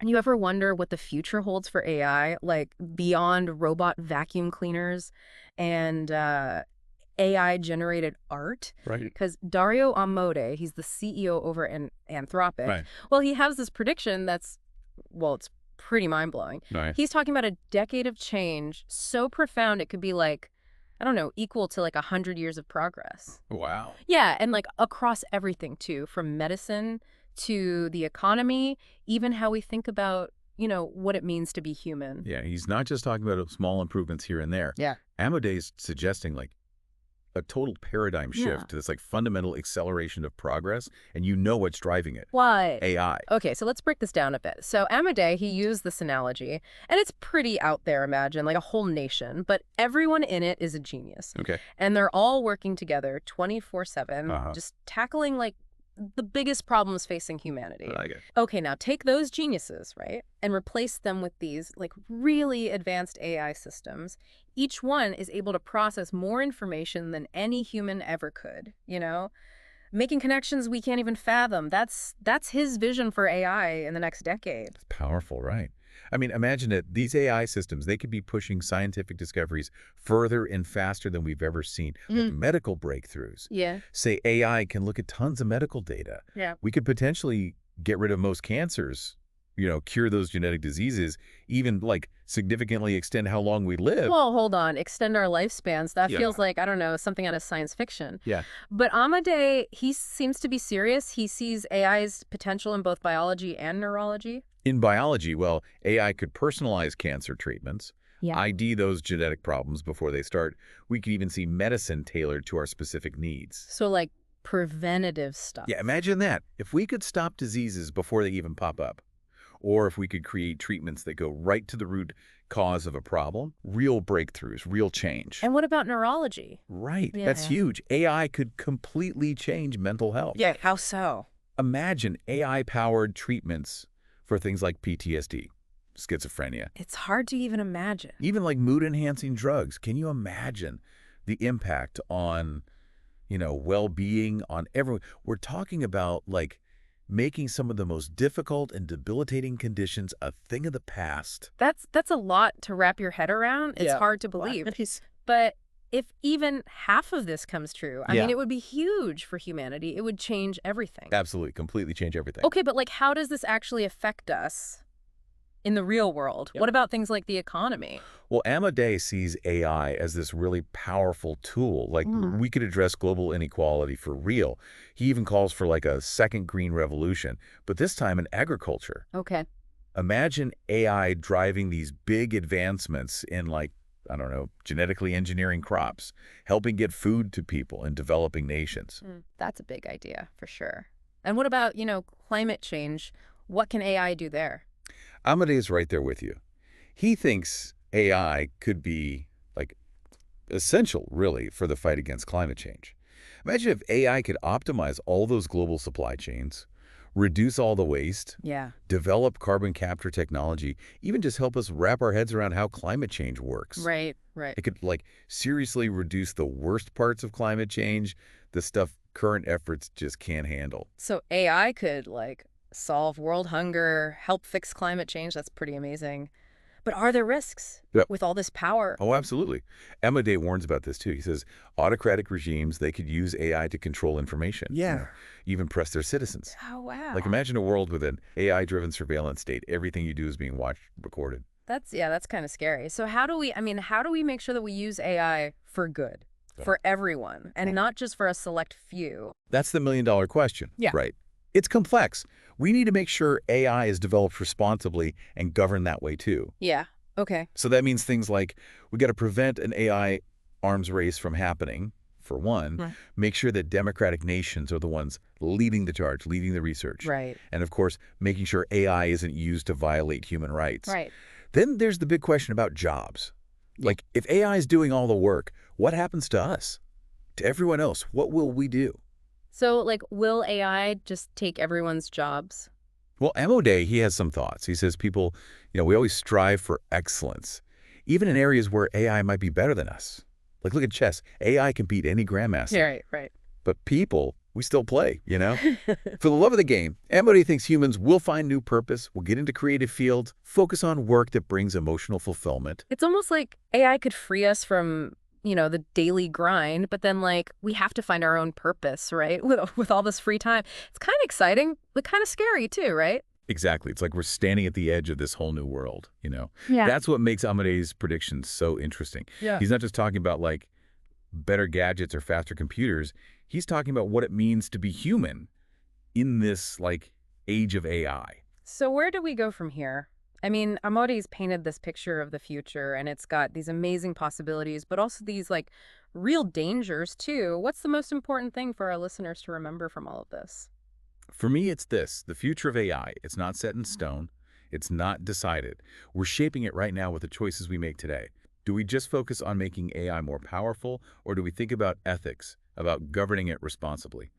And you ever wonder what the future holds for AI, like beyond robot vacuum cleaners and AI-generated art? Right. Because Dario Amodei, he's the CEO over in Anthropic, Right. well, he has this prediction that's, well, it's pretty mind-blowing. Right. He's talking about a decade of change so profound it could be like, I don't know, equal to like 100 years of progress. Wow. Yeah, and like across everything too, from medicine to the economy, even how we think about, what it means to be human. Yeah, he's not just talking about small improvements here and there. Yeah. Amodei's suggesting like a total paradigm Yeah. shift to this like fundamental acceleration of progress, and you know what's driving it. Why? AI. Okay, so let's break this down a bit. So Amodei, he used this analogy, and it's pretty out there, imagine, like a whole nation, but everyone in it is a genius. Okay. And they're all working together 24/7, Uh-huh. just tackling like the biggest problems facing humanity. I like it. Okay, now take those geniuses, right, and replace them with these like really advanced AI systems. Each one is able to process more information than any human ever could, making connections we can't even fathom. That's his vision for AI in the next decade. It's powerful, right? I mean, imagine it. These AI systems, they could be pushing scientific discoveries further and faster than we've ever seen. Like medical breakthroughs. Yeah. Say AI can look at tons of medical data. Yeah. We could potentially get rid of most cancers, cure those genetic diseases, even like significantly extend how long we live. Well, hold on. Extend our lifespans. That Yeah. feels like, I don't know, something out of science fiction. Yeah. But Amadei, he seems to be serious. He sees AI's potential in both biology and neurology. In biology, well, AI could personalize cancer treatments, Yeah. ID those genetic problems before they start. We could even see medicine tailored to our specific needs. So like preventative stuff. Yeah, imagine that. If we could stop diseases before they even pop up, or if we could create treatments that go right to the root cause of a problem, real breakthroughs, real change. And what about neurology? Right, Yeah. that's huge. AI could completely change mental health. Yeah, how so? Imagine AI-powered treatments for things like PTSD, schizophrenia, It's hard to even imagine. even like mood-enhancing drugs. Can you imagine the impact on, well-being, on everyone? We're talking about like making some of the most difficult and debilitating conditions a thing of the past. That's a lot to wrap your head around. It's Yeah. hard to believe. But if even half of this comes true, I Yeah. mean, it would be huge for humanity. It would change everything. Absolutely, completely change everything. Okay, but like, how does this actually affect us in the real world? Yep. What about things like the economy? Well, Amodei sees AI as this really powerful tool. Like, we could address global inequality for real. He even calls for like a second green revolution, but this time in agriculture. Okay. Imagine AI driving these big advancements in like, I don't know, genetically engineering crops, helping get food to people in developing nations. That's a big idea for sure. And what about, climate change? What can AI do there? Amodei is right there with you. He thinks AI could be like essential, really, for the fight against climate change. Imagine if AI could optimize all those global supply chains, reduce all the waste, Yeah. develop carbon capture technology, even just help us wrap our heads around how climate change works. Right. It could like seriously reduce the worst parts of climate change, the stuff current efforts just can't handle. So AI could like solve world hunger, help fix climate change. That's pretty amazing. But are there risks Yep. with all this power? Oh, absolutely. Amodei warns about this too. He says autocratic regimes, they could use AI to control information. Yeah. Even press their citizens. Oh, wow. Like imagine a world with an AI-driven surveillance state. Everything you do is being watched, recorded. That's kind of scary. So how do we make sure that we use AI for good, for everyone, and not just for a select few? That's the million-dollar question. Yeah. Right. It's complex. We need to make sure AI is developed responsibly and governed that way too. Yeah. Okay. So that means things like we got to prevent an AI arms race from happening, for one. Right. Make sure that democratic nations are the ones leading the charge, leading the research. Right. And of course, making sure AI isn't used to violate human rights. Right. Then there's the big question about jobs. Like, if AI is doing all the work, what happens to us? To everyone else, what will we do? So, like, will AI just take everyone's jobs? Well, Amodei, he has some thoughts. He says people, we always strive for excellence, even in areas where AI might be better than us. Like, look at chess. AI can beat any grandmaster. Right. But people, we still play, you know? For the love of the game, Amodei thinks humans will find new purpose, will get into creative fields, focus on work that brings emotional fulfillment. It's almost like AI could free us from, the daily grind, but then like we have to find our own purpose, right? With all this free time. It's kind of exciting, but kind of scary too, right? Exactly. It's like we're standing at the edge of this whole new world, you know? Yeah. That's what makes Amodei's predictions so interesting. Yeah. He's not just talking about, like, better gadgets or faster computers. He's talking about what it means to be human in this, like, age of AI. So where do we go from here? I mean, Amodi's painted this picture of the future and it's got these amazing possibilities, but also these like real dangers too. What's the most important thing for our listeners to remember from all of this? For me, it's this. The future of AI, it's not set in stone. It's not decided. We're shaping it right now with the choices we make today. Do we just focus on making AI more powerful, or do we think about ethics, about governing it responsibly?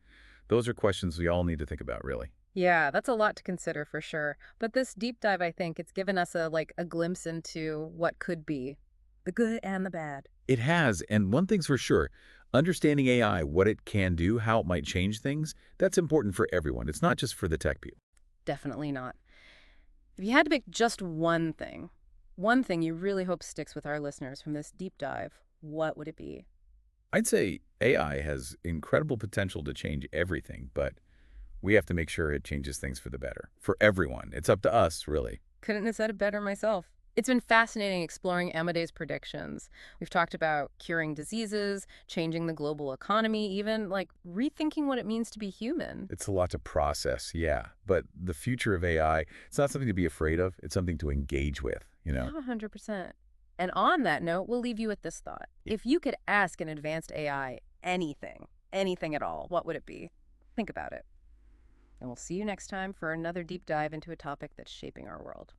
Those are questions we all need to think about, really. Yeah, that's a lot to consider for sure. But this deep dive, I think, it's given us a glimpse into what could be, the good and the bad. It has, and one thing's for sure, understanding AI, what it can do, how it might change things, that's important for everyone. It's not just for the tech people. Definitely not. If you had to pick just one thing you really hope sticks with our listeners from this deep dive, what would it be? I'd say AI has incredible potential to change everything, but we have to make sure it changes things for the better. For everyone. It's up to us, really. Couldn't have said it better myself. It's been fascinating exploring Amadei's predictions. We've talked about curing diseases, changing the global economy, even like rethinking what it means to be human. It's a lot to process, yeah. But the future of AI, it's not something to be afraid of. It's something to engage with, you know? 100%. And on that note, we'll leave you with this thought. If you could ask an advanced AI anything at all, what would it be? Think about it. And we'll see you next time for another deep dive into a topic that's shaping our world.